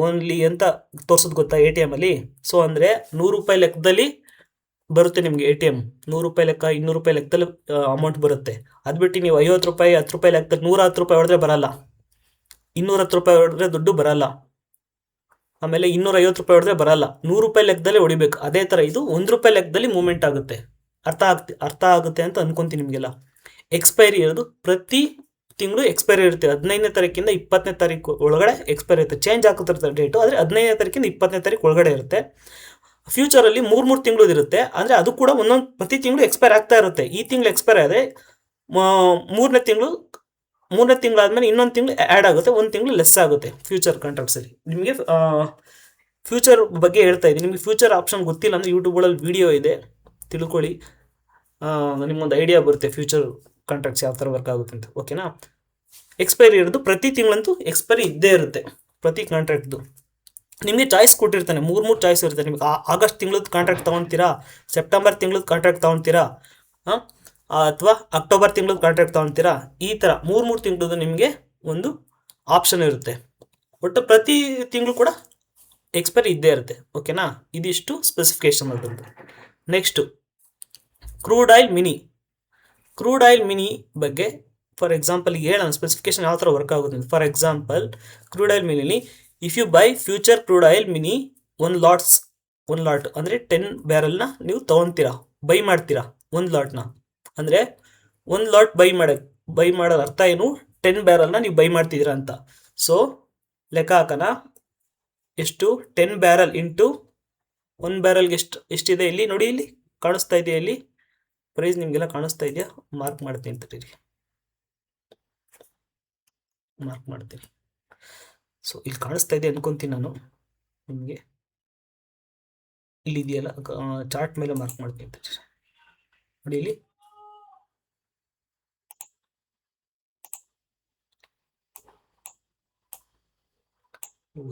ಓನ್ಲಿ ಅಂತ ತೋರಿಸೋದು ಗೊತ್ತಾ ATMಲ್ಲಿ. ಸೊ ಅಂದರೆ ₹100 ಲೆಕ್ಕದಲ್ಲಿ ಬರುತ್ತೆ ನಿಮಗೆ ATM. ₹100 ಲೆಕ್ಕ, ₹200 ಲೆಕ್ಕದಲ್ಲಿ ಅಮೌಂಟ್ ಬರುತ್ತೆ. ಅದು ಬಿಟ್ಟು ನೀವು ₹50 ₹10 ಲೆಕ್ಕದಲ್ಲಿ ₹110 ಹೊಡೆದ್ರೆ ಬರಲ್ಲ, ₹210 ಹೊಡೆದ್ರೆ ದುಡ್ಡು ಬರಲ್ಲ, ಆಮೇಲೆ ₹250 ಹೊಡೆದ್ರೆ ಬರಲ್ಲ. ₹100 ಲೆಕ್ಕದಲ್ಲೇ ಹೊಡಿಬೇಕು. ಅದೇ ಥರ ಇದು ₹1 ಲೆಕ್ಕದಲ್ಲಿ ಮೂಮೆಂಟ್ ಆಗುತ್ತೆ. ಅರ್ಥ ಆಗುತ್ತೆ ಅಂತ ಅನ್ಕೊಂತೀನಿ ನಿಮಗೆಲ್ಲ. ಎಕ್ಸ್ಪೈರಿ ಇರೋದು ಪ್ರತಿ ತಿಂಗಳು ಎಕ್ಸ್ಪೈರಿ ಇರುತ್ತೆ. 15ನೇ ತಾರೀಕಿಂದ 20ನೇ ತಾರೀಕು ಒಳಗಡೆ ಎಕ್ಸ್ಪೈರಿ ಇರುತ್ತೆ. ಚೇಂಜ್ ಆಗ್ತಿರ್ತಾರೆ ಡೇಟು, ಆದರೆ 15ನೇ ತಾರೀಕಿಂದ 20ನೇ ತಾರೀಕು ಒಳಗಡೆ ಇರುತ್ತೆ. ಫ್ಯೂಚರಲ್ಲಿ 3 ತಿಂಗಳು ಇರುತ್ತೆ, ಅಂದರೆ ಅದು ಕೂಡ ಒಂದೊಂದು ಪ್ರತಿ ತಿಂಗಳು ಎಕ್ಸ್ಪೈರ್ ಆಗ್ತಾ ಇರುತ್ತೆ. ಈ ತಿಂಗಳು ಎಕ್ಸ್ಪೈರ್ ಆದರೆ ಮೂರನೇ ತಿಂಗಳಾದ್ಮೇಲೆ ಇನ್ನೊಂದು ತಿಂಗಳು ಆ್ಯಡ್ ಆಗುತ್ತೆ, ಒಂದು ತಿಂಗಳು ಲೆಸ್ ಆಗುತ್ತೆ ಫ್ಯೂಚರ್ ಕಾಂಟ್ರಾಕ್ಟ್ಸಲ್ಲಿ. ನಿಮಗೆ ಫ್ಯೂಚರ್ ಬಗ್ಗೆ ಹೇಳ್ತಾ ಇದ್ದೀನಿ. ನಿಮಗೆ ಫ್ಯೂಚರ್ ಆಪ್ಷನ್ ಗೊತ್ತಿಲ್ಲ ಅಂದರೆ ಯೂಟ್ಯೂಬ್ಗಳಲ್ಲಿ ವೀಡಿಯೋ ಇದೆ, ತಿಳ್ಕೊಳ್ಳಿ. ನಿಮಗೊಂದು ಐಡಿಯಾ ಬರುತ್ತೆ ಫ್ಯೂಚರ್ ಕಾಂಟ್ರಾಕ್ಟ್ಸ್ ಯಾವ ಥರ ವರ್ಕ್ ಆಗುತ್ತೆ ಅಂತ. ಓಕೆನಾ. ಎಕ್ಸ್ಪೈರಿ ಇರೋದು ಪ್ರತಿ ತಿಂಗಳಂತೂ ಎಕ್ಸ್ಪೈರಿ ಇದ್ದೇ ಇರುತ್ತೆ ಪ್ರತಿ ಕಾಂಟ್ರಾಕ್ಟ್ದು. ನಿಮಗೆ ಚಾಯ್ಸ್ ಕೊಟ್ಟಿರ್ತಾನೆ, 3 ಚಾಯ್ಸ್ ಇರುತ್ತೆ ನಿಮಗೆ. ಆಗಸ್ಟ್ ತಿಂಗಳದ್ದು ಕಾಂಟ್ರಾಕ್ಟ್ ತೊಗೊಳ್ತೀರಾ, ಸೆಪ್ಟೆಂಬರ್ ತಿಂಗಳದ್ದು ಕಾಂಟ್ರಾಕ್ಟ್ ತೊಗೊಳ್ತೀರಾ, ಅಥವಾ ಅಕ್ಟೋಬರ್ ತಿಂಗಳದ್ದು ಕಾಂಟ್ರಾಕ್ಟ್ ತೊಗೊಳ್ತೀರಾ. ಈ ಥರ 3 ತಿಂಗಳದ್ದು ನಿಮಗೆ ಒಂದು ಆಪ್ಷನ್ ಇರುತ್ತೆ. ಒಟ್ಟು ಪ್ರತಿ ತಿಂಗಳು ಕೂಡ ಎಕ್ಸ್ಪೈರಿ ಇದ್ದೇ ಇರುತ್ತೆ. ಓಕೆನಾ. ಇದಿಷ್ಟು ಸ್ಪೆಸಿಫಿಕೇಶನ್ ಅದಂತ. ನೆಕ್ಸ್ಟು ಕ್ರೂಡ್ ಆಯಿಲ್ ಮಿನಿ ಬಗ್ಗೆ ಫಾರ್ ಎಕ್ಸಾಂಪಲ್ ಹೇಳೋಣ, ಸ್ಪೆಸಿಫಿಕೇಶನ್ ಯಾವ ಥರ ವರ್ಕ್ ಆಗುತ್ತೆ. ಫಾರ್ ಎಕ್ಸಾಂಪಲ್ ಕ್ರೂಡ್ ಆಯಿಲ್ ಮಿನಿಲಿ if you buy future crude oil mini ಒಂದು ಲಾಟ್ ಅಂದರೆ 10 ಬ್ಯಾರಲ್ನ ನೀವು ತೊಗೊತೀರಾ, ಬೈ ಮಾಡ್ತೀರಾ ಒಂದು ಲಾಟ್ನ. ಅಂದರೆ ಒಂದು ಲಾಟ್ ಬೈ ಮಾಡೋದು ಅರ್ಥ ಏನು, 10 ಬ್ಯಾರಲ್ನ ನೀವು ಬೈ ಮಾಡ್ತಿದ್ದೀರಾ ಅಂತ. ಸೊ ಲೆಕ್ಕ ಹಾಕೋಣ. ಎಷ್ಟು 10 ಬ್ಯಾರಲ್ ಇಂಟು 1 ಬ್ಯಾರಲ್ಗೆ ಎಷ್ಟಿದೆ ಇಲ್ಲಿ ನೋಡಿ, ಇಲ್ಲಿ ಕಾಣಿಸ್ತಾ ಇದೆಯಾ, ಇಲ್ಲಿ ಪ್ರೈಸ್ ನಿಮಗೆಲ್ಲ ಕಾಣಿಸ್ತಾ ಇದೆಯಾ? ಮಾರ್ಕ್ ಮಾಡ್ತೀನಿ ತಡೀರಿ, ಮಾರ್ಕ್ ಮಾಡ್ತೀನಿ. ಸೊ ಇಲ್ಲಿ ಕಾಣಿಸ್ತಾ ಇದೆ ಅನ್ಕೊಂತೀನಿ ನಾನು ನಿಮಗೆ. ಇಲ್ಲಿ ಇದೆಯಲ್ಲ ಚಾರ್ಟ್ ಮೇಲೆ ಮಾರ್ಕ್ ಮಾಡ್ತೀನಿ ನೋಡಿ, ಇಲ್ಲಿ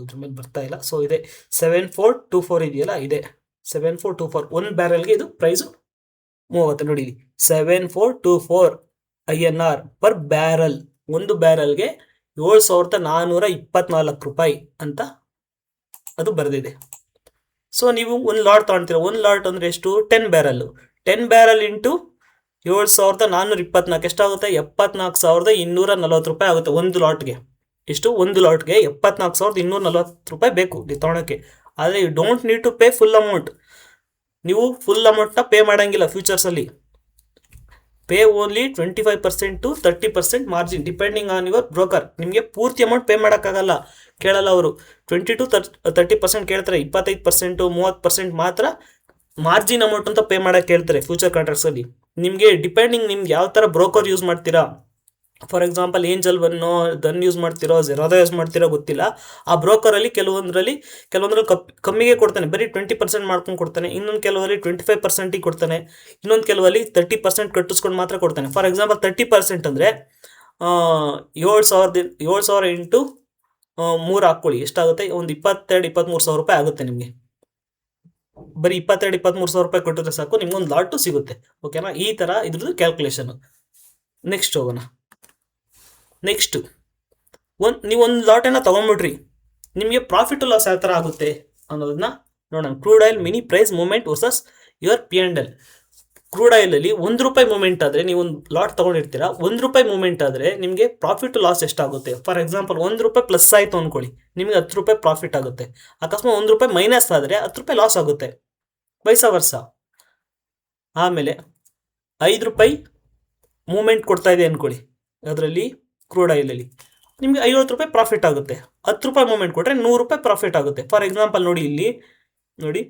ಇದ್ರ ಮೇಲೆ ಬರ್ತಾ ಇಲ್ಲ. ಸೊ ಇದೆ 7424 ಇದೆಯಲ್ಲ, ಇದೆ 7424. 1 ಬ್ಯಾರಲ್ಗೆ ಇದು ಪ್ರೈಸು 30 ನೋಡಿ, ಇಲ್ಲಿ 7424 INR ಪರ್ ಬ್ಯಾರಲ್. ಒಂದು ಬ್ಯಾರಲ್ಗೆ 7424 ರೂಪಾಯಿ ಅಂತ ಅದು ಬರೆದಿದೆ. ಸೊ ನೀವು ಒಂದು ಲಾಟ್ ತೊಗೊಳ್ತೀರ, ಒಂದು ಲಾಟ್ ಅಂದರೆ ಎಷ್ಟು, 10 ಬ್ಯಾರಲ್ಲು. 10 ಬ್ಯಾರಲ್ ಇಂಟು 7424 ಎಷ್ಟಾಗುತ್ತೆ, 74,240 ರೂಪಾಯಿ ಆಗುತ್ತೆ ಒಂದು ಲಾಟ್ಗೆ. ಎಷ್ಟು, ಒಂದು ಲಾಟ್ಗೆ 74,240 ರೂಪಾಯಿ ಬೇಕು ನೀವು ತೊಗೊಳಕ್ಕೆ. ಆದರೆ you don't need to pay full amount. ನೀವು ಫುಲ್ ಅಮೌಂಟ್ನ ಪೇ ಮಾಡೋಂಗಿಲ್ಲ ಫ್ಯೂಚರ್ಸಲ್ಲಿ. Pay only 25% to 30% margin depending on your broker. ನಿಮಗೆ ಪೂರ್ತಿ ಅಮೌಂಟ್ ಪೇ ಮಾಡೋಕ್ಕಾಗಲ್ಲ, ಕೇಳಲ್ಲ ಅವರು. 20 to 30% ಕೇಳ್ತಾರೆ, 25% 30% ಮಾತ್ರ ಮಾರ್ಜಿನ್ ಅಮೌಂಟ್ ಅಂತ ಪೇ ಮಾಡೋಕ್ಕೆ ಹೇಳ್ತಾರೆ ಫ್ಯೂಚರ್ ಕಾಂಟ್ರಾಕ್ಟ್ಸಲ್ಲಿ. ನಿಮಗೆ ಡಿಪೆಂಡಿಂಗ್ ನಿಮ್ಗೆ ಯಾವ ಥರ ಬ್ರೋಕರ್ ಯೂಸ್ ಮಾಡ್ತೀರಾ. For example Angel one use ಮಾಡ್ತಿರೋ, ಜೆರೋದಾ ಯೂಸ್ ಮಾಡ್ತಿರೋ ಗೊತ್ತಿಲ್ಲ. ಆ ಬ್ರೋಕರಲ್ಲಿ ಕೆಲವೊಂದರಲ್ಲಿ ಕಮ್ಮಿಗೆ ಕೊಡ್ತಾನೆ, ಬರೀ 20% ಮಾಡ್ಕೊಂಡು ಕೊಡ್ತಾನೆ. ಇನ್ನೊಂದು ಕೆಲವರಲ್ಲಿ 25% ಕೊಡ್ತಾನೆ. ಇನ್ನೊಂದು ಕೆಲವಲ್ಲಿ 30% ಕಟ್ಟಿಸ್ಕೊಂಡು ಮಾತ್ರ ಕೊಡ್ತಾನೆ. ಫಾರ್ ಎಕ್ಸಾಂಪಲ್ 30% ಅಂದರೆ 7,000 ಇಂಟು 3 ಹಾಕ್ಕೊಳ್ಳಿ, ಎಷ್ಟಾಗುತ್ತೆ, ಒಂದು 22-23 ಸಾವಿರ ರೂಪಾಯಿ ಆಗುತ್ತೆ ನಿಮಗೆ. ಬರೀ 22-23 ಸಾವಿರ ರೂಪಾಯಿ ಕೊಟ್ಟಿದ್ರೆ ಸಾಕು, ನಿಮ್ಗೊಂದು ಲಾಟು ಸಿಗುತ್ತೆ. ಓಕೆನಾ. ಈ ಥರ ಇದ್ರದ್ದು ಕ್ಯಾಲ್ಕುಲೇಷನ್. ನೆಕ್ಸ್ಟ್ ಹೋಗೋಣ. ನೆಕ್ಸ್ಟು ನೀವು ಒಂದು ಲಾಟನ್ನು ತೊಗೊಂಬಿಟ್ರಿ, ನಿಮಗೆ ಪ್ರಾಫಿಟ್ ಲಾಸ್ ಯಾವ ಥರ ಆಗುತ್ತೆ ಅನ್ನೋದನ್ನ ನೋಡೋಣ. Crude oil mini price movement versus your P&L. Crude ಆಯಿಲಲ್ಲಿ ₹1 ಮೂಮೆಂಟ್ ಆದರೆ, ನೀವು ಒಂದು ಲಾಟ್ ತೊಗೊಂಡಿರ್ತೀರಾ, ₹1 ಮೂಮೆಂಟ್ ಆದರೆ ನಿಮಗೆ ಪ್ರಾಫಿಟ್ ಲಾಸ್ ಎಷ್ಟಾಗುತ್ತೆ. ಫಾರ್ ಎಕ್ಸಾಂಪಲ್ ₹1 ಪ್ಲಸ್ ಆಯಿತು ಅಂದ್ಕೊಳ್ಳಿ, ನಿಮಗೆ ₹10 ಪ್ರಾಫಿಟ್ ಆಗುತ್ತೆ. ಅಕಸ್ಮಾತ್ ₹1 ಮೈನಸ್ ಆದರೆ ₹10 ಲಾಸ್ ಆಗುತ್ತೆ, ವೈಸ ವರ್ಸ. ಆಮೇಲೆ ₹5 ಮೂಮೆಂಟ್ ಕೊಡ್ತಾ ಇದೆ ಅಂದ್ಕೊಳ್ಳಿ, ಅದರಲ್ಲಿ ಕ್ರೂಡ್ ಆಯಿಲಲ್ಲಿ ನಿಮಗೆ ₹50 ಪ್ರಾಫಿಟ್ ಆಗುತ್ತೆ. ₹10 ಮೂಮೆಂಟ್ ಕೊಟ್ಟರೆ ₹100 ಪ್ರಾಫಿಟ್ ಆಗುತ್ತೆ. ಫಾರ್ ಎಕ್ಸಾಂಪಲ್ ನೋಡಿ, ಇಲ್ಲಿ ನೋಡಿ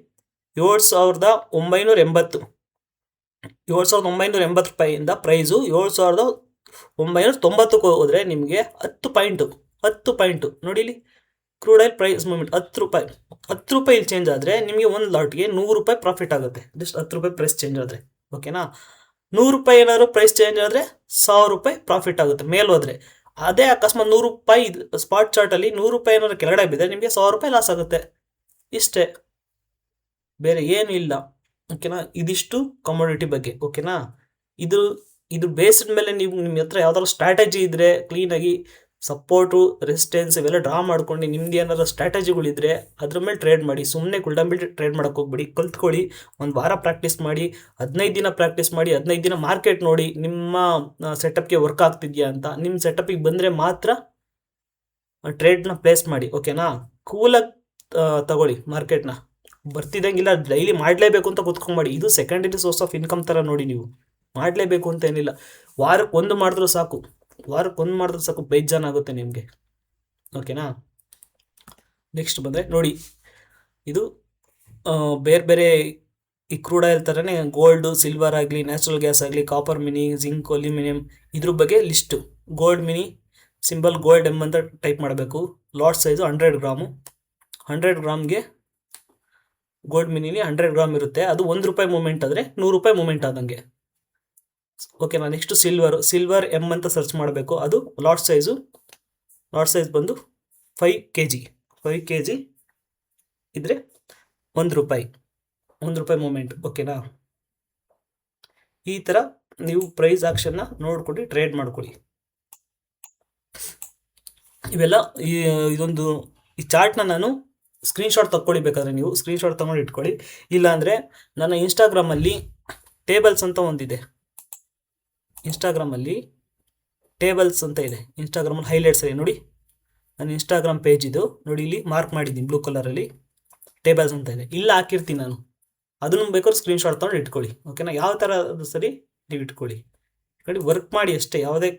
7,980 ರೂಪಾಯಿಂದ ಪ್ರೈಸು 7,990 ಹೋದರೆ ನಿಮಗೆ 10 ಪಾಯಿಂಟು ನೋಡಿ, ಇಲ್ಲಿ ಕ್ರೂಡ್ ಆಯಿಲ್ ಪ್ರೈಸ್ ಮೂಮೆಂಟ್ ₹10 ಇಲ್ಲಿ ಚೇಂಜ್ ಆದರೆ ನಿಮಗೆ ಒಂದು ಲಾಟ್ಗೆ ₹100 ಪ್ರಾಫಿಟ್ ಆಗುತ್ತೆ. ಜಸ್ಟ್ ₹10 ಪ್ರೈಸ್ ಚೇಂಜ್ ಆದರೆ. ಓಕೆನಾ. ₹100 ಏನಾದರೂ ಪ್ರೈಸ್ ಚೇಂಜ್ ಆದರೆ ₹1,000 ಪ್ರಾಫಿಟ್ ಆಗುತ್ತೆ ಮೇಲೆ ಹೋದರೆ. ಅದೇ ಅಕಸ್ಮಾತ್ ₹100 ಸ್ಪಾಟ್ ಚಾರ್ಟಲ್ಲಿ ₹100 ಏನಾದ್ರು ಕೆಳಗಡೆ ಬಿದ್ದರೆ ನಿಮಗೆ ₹1,000 ಲಾಸ್ ಆಗುತ್ತೆ. ಇಷ್ಟೇ, ಬೇರೆ ಏನು ಇಲ್ಲ. ಓಕೆನಾ. ಇದಿಷ್ಟು ಕಮೋಡಿಟಿ ಬಗ್ಗೆ. ಓಕೆನಾ. ಇದು ಬೇಸ್ಡ್ ಮೇಲೆ ನಿಮ್ಮ ಹತ್ರ ಯಾವ್ದಾದ್ರು ಸ್ಟ್ರಾಟಜಿ ಇದ್ದರೆ ಕ್ಲೀನಾಗಿ ಸಪೋರ್ಟು, ರೆಸಿಸ್ಟೆನ್ಸ್ ಇವೆಲ್ಲ ಡ್ರಾ ಮಾಡ್ಕೊಂಡು ನಿಮ್ದು ಏನಾದ್ರು ಸ್ಟ್ರಾಟಜಿಗಳಿದ್ರೆ ಅದ್ರ ಮೇಲೆ ಟ್ರೇಡ್ ಮಾಡಿ. ಸುಮ್ಮನೆ ಕುಲ್ಡಂಬಿಟ್ಟು ಟ್ರೇಡ್ ಮಾಡೋಕ್ಕೆ ಹೋಗ್ಬಿಡಿ. ಕಲ್ತ್ಕೊಳ್ಳಿ, ಒಂದು ವಾರ ಪ್ರಾಕ್ಟೀಸ್ ಮಾಡಿ, 15 ದಿನ ಪ್ರಾಕ್ಟೀಸ್ ಮಾಡಿ, 15 ದಿನ ಮಾರ್ಕೆಟ್ ನೋಡಿ ನಿಮ್ಮ ಸೆಟಪ್ಗೆ ವರ್ಕ್ ಆಗ್ತಿದೆಯಾ ಅಂತ. ನಿಮ್ಮ ಸೆಟಪಿಗೆ ಬಂದರೆ ಮಾತ್ರ ಟ್ರೇಡ್ನ ಪ್ಲೇಸ್ ಮಾಡಿ. ಓಕೆನಾ. ಕೂಲಾಗಿ ತಗೊಳ್ಳಿ ಮಾರ್ಕೆಟ್ನ, ಬರ್ತಿದ್ದಂಗಿಲ್ಲ, ಡೈಲಿ ಮಾಡಲೇಬೇಕು ಅಂತ ಕೂತ್ಕೊಂಬೇಡಿ. ಇದು ಸೆಕೆಂಡರಿ ಸೋರ್ಸ್ ಆಫ್ ಇನ್ಕಮ್ ಥರ ನೋಡಿ, ನೀವು ಮಾಡಲೇಬೇಕು ಅಂತ ಏನಿಲ್ಲ. ವಾರಕ್ಕೆ ಒಂದು ಮಾಡಿದ್ರೂ ಸಾಕು, ಬೇಜಾನಾಗುತ್ತೆ ನಿಮಗೆ. ಓಕೆನಾ? ನೆಕ್ಸ್ಟ್ ಬಂದರೆ ನೋಡಿ, ಇದು ಬೇರೆ ಬೇರೆ ಈ ಕ್ರೂಡ್ ಆಯಿಲ್ ಥರನೇ ಗೋಲ್ಡು, ಸಿಲ್ವರ್ ಆಗಲಿ, ನ್ಯಾಚುರಲ್ ಗ್ಯಾಸ್ ಆಗಲಿ, ಕಾಪರ್ ಮಿನಿ, ಜಿಂಕ್, ಅಲ್ಯೂಮಿನಿಯಂ, ಇದ್ರ ಬಗ್ಗೆ list. Gold mini symbol gold M ಅಂತ ಟೈಪ್ ಮಾಡಬೇಕು. Lot size 100 gram. 100 ಗ್ರಾಮ್ಗೆ ಗೋಲ್ಡ್ ಮಿನಿಲಿ 100 ಗ್ರಾಮ್ ಇರುತ್ತೆ. ಅದು ₹1 ಮೂಮೆಂಟ್ ಆದರೆ ₹100 ಮೂಮೆಂಟ್ ಆದಂಗೆ. ಓಕೆನಾ? ನೆಕ್ಸ್ಟು ಸಿಲ್ವರ್ ಎಮ್ ಅಂತ ಸರ್ಚ್ ಮಾಡಬೇಕು. ಅದು ಲಾಟ್ ಸೈಜ್ ಬಂದು 5 kg ಇದ್ರೆ ₹1 ಮೂಮೆಂಟ್. ಓಕೆನಾ? ಈ ಥರ ನೀವು ಪ್ರೈಸ್ ಆಕ್ಷನ್ನ ನೋಡ್ಕೊಂಡು ಟ್ರೇಡ್ ಮಾಡ್ಕೊಳ್ಳಿ. ಇವೆಲ್ಲ ಈ ಚಾರ್ಟ್ನ ನಾನು ಸ್ಕ್ರೀನ್ಶಾಟ್ ತಗೊಳ್ಳಿ. ಬೇಕಾದರೆ ನೀವು ಸ್ಕ್ರೀನ್ಶಾಟ್ ತೊಗೊಂಡು ಇಟ್ಕೊಳ್ಳಿ. ಇಲ್ಲಾಂದರೆ ನನ್ನ ಇನ್ಸ್ಟಾಗ್ರಾಮಲ್ಲಿ ಟೇಬಲ್ಸ್ ಅಂತ ಒಂದಿದೆ. ಇನ್ಸ್ಟಾಗ್ರಾಮಲ್ಲಿ ಟೇಬಲ್ಸ್ ಅಂತ ಇದೆ. ಇನ್ಸ್ಟಾಗ್ರಾಮಲ್ಲಿ ಹೈಲೈಟ್ಸ್ ಇದೆ ನೋಡಿ. ನನ್ನ ಇನ್ಸ್ಟಾಗ್ರಾಮ್ ಪೇಜ್ ಇದು ನೋಡಿ, ಇಲ್ಲಿ ಮಾರ್ಕ್ ಮಾಡಿದ್ದೀನಿ ಬ್ಲೂ ಕಲರಲ್ಲಿ. ಟೇಬಲ್ಸ್ ಅಂತ ಇದೆ, ಇಲ್ಲ ಹಾಕಿರ್ತೀನಿ ನಾನು. ಅದನ್ನು ಬೇಕಾದ್ರೆ ಸ್ಕ್ರೀನ್ಶಾಟ್ ತೊಗೊಂಡು ಇಟ್ಕೊಳ್ಳಿ. ಓಕೆನಾ? ಯಾವ ಥರ ಅದು ಸರಿ ನೀವು ಇಟ್ಕೊಳ್ಳಿ. ನೋಡಿ, ವರ್ಕ್ ಮಾಡಿ ಅಷ್ಟೇ. ಯಾವುದೇ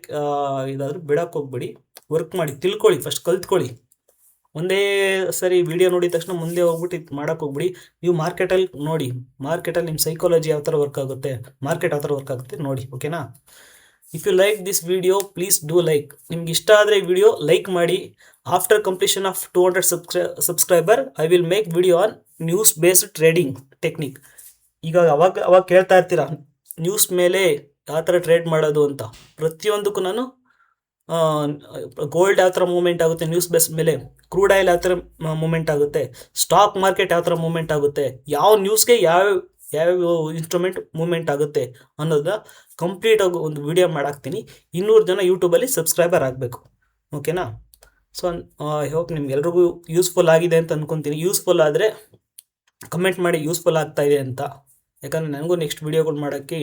ಇದಾದರೂ ಬಿಡೋಕ್ಕೆ ಹೋಗ್ಬೇಡಿ. ವರ್ಕ್ ಮಾಡಿ, ತಿಳ್ಕೊಳ್ಳಿ, ಫಸ್ಟ್ ಕಲ್ತ್ಕೊಳ್ಳಿ. ಒಂದೇ ಸರಿ ವಿಡಿಯೋ ನೋಡಿದ ತಕ್ಷಣ ಮುಂದೆ ಹೋಗ್ಬಿಟ್ಟು ಇದು ಮಾಡೋಕ್ಕೆ ಹೋಗ್ಬಿಡಿ. ನೀವು ಮಾರ್ಕೆಟಲ್ಲಿ ನೋಡಿ, ಮಾರ್ಕೆಟಲ್ಲಿ ನಿಮ್ಮ ಸೈಕಾಲಜಿ ಯಾವ ಥರ ವರ್ಕ್ ಆಗುತ್ತೆ, ಮಾರ್ಕೆಟ್ ಯಾವ ಥರ ವರ್ಕ್ ಆಗುತ್ತೆ ನೋಡಿ. ಓಕೆನಾ? If you like this video please do like. ನಿಮ್ಗೆ ಇಷ್ಟ ಆದರೆ ಈ ವಿಡಿಯೋ ಲೈಕ್ ಮಾಡಿ. After completion of 200 subscriber I will make video on news based trading technique. ಈಗ ಅವಾಗ ಕೇಳ್ತಾ ಇರ್ತೀರಾ, ನ್ಯೂಸ್ ಮೇಲೆ ಯಾವ ಥರ ಟ್ರೇಡ್ ಮಾಡೋದು ಅಂತ. ಪ್ರತಿಯೊಂದಕ್ಕೂ ನಾನು ಗೋಲ್ಡ್ ಯಾವ ಥರ ಮೂವ್ಮೆಂಟ್ ಆಗುತ್ತೆ ನ್ಯೂಸ್ ಬೇಸ್ ಮೇಲೆ, ಕ್ರೂಡ್ ಆಯಿಲ್ ಯಾವ ಥರ ಮೂವ್ಮೆಂಟ್ ಆಗುತ್ತೆ, ಸ್ಟಾಕ್ ಮಾರ್ಕೆಟ್ ಯಾವ ಥರ ಮೂವ್ಮೆಂಟ್ ಆಗುತ್ತೆ, ಯಾವ ನ್ಯೂಸ್ಗೆ ಯಾವ್ಯಾವ ಇನ್ಸ್ಟ್ರೂಮೆಂಟ್ ಮೂವ್ಮೆಂಟ್ ಆಗುತ್ತೆ ಅನ್ನೋದನ್ನ ಕಂಪ್ಲೀಟಾಗಿ ಒಂದು ವಿಡಿಯೋ ಮಾಡಾಕ್ತೀನಿ. 200 ಜನ ಯೂಟ್ಯೂಬಲ್ಲಿ ಸಬ್ಸ್ಕ್ರೈಬರ್ ಆಗಬೇಕು. ಓಕೆನಾ? ಸೊ ಐ ಹೋಪ್ ನಿಮ್ಗೆಲ್ರಿಗೂ ಯೂಸ್ಫುಲ್ ಆಗಿದೆ ಅಂತ ಅಂದ್ಕೊತೀನಿ. ಯೂಸ್ಫುಲ್ ಆದರೆ ಕಮೆಂಟ್ ಮಾಡಿ ಯೂಸ್ಫುಲ್ ಆಗ್ತಾ ಇದೆ ಅಂತ. ಯಾಕಂದರೆ ನನಗೂ ನೆಕ್ಸ್ಟ್ ವಿಡಿಯೋಗಳು ಮಾಡೋಕ್ಕೆ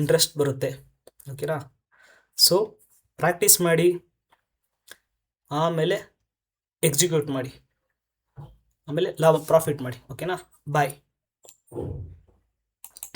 ಇಂಟ್ರೆಸ್ಟ್ ಬರುತ್ತೆ. ಓಕೆನಾ? ಸೊ ಪ್ರಾಕ್ಟೀಸ್ ಮಾಡಿ, ಆಮೇಲೆ ಎಕ್ಸಿಕ್ಯೂಟ್ ಮಾಡಿ, ಆಮೇಲೆ ಪ್ರಾಫಿಟ್ ಮಾಡಿ. ಓಕೆನಾ? ಬಾಯ್.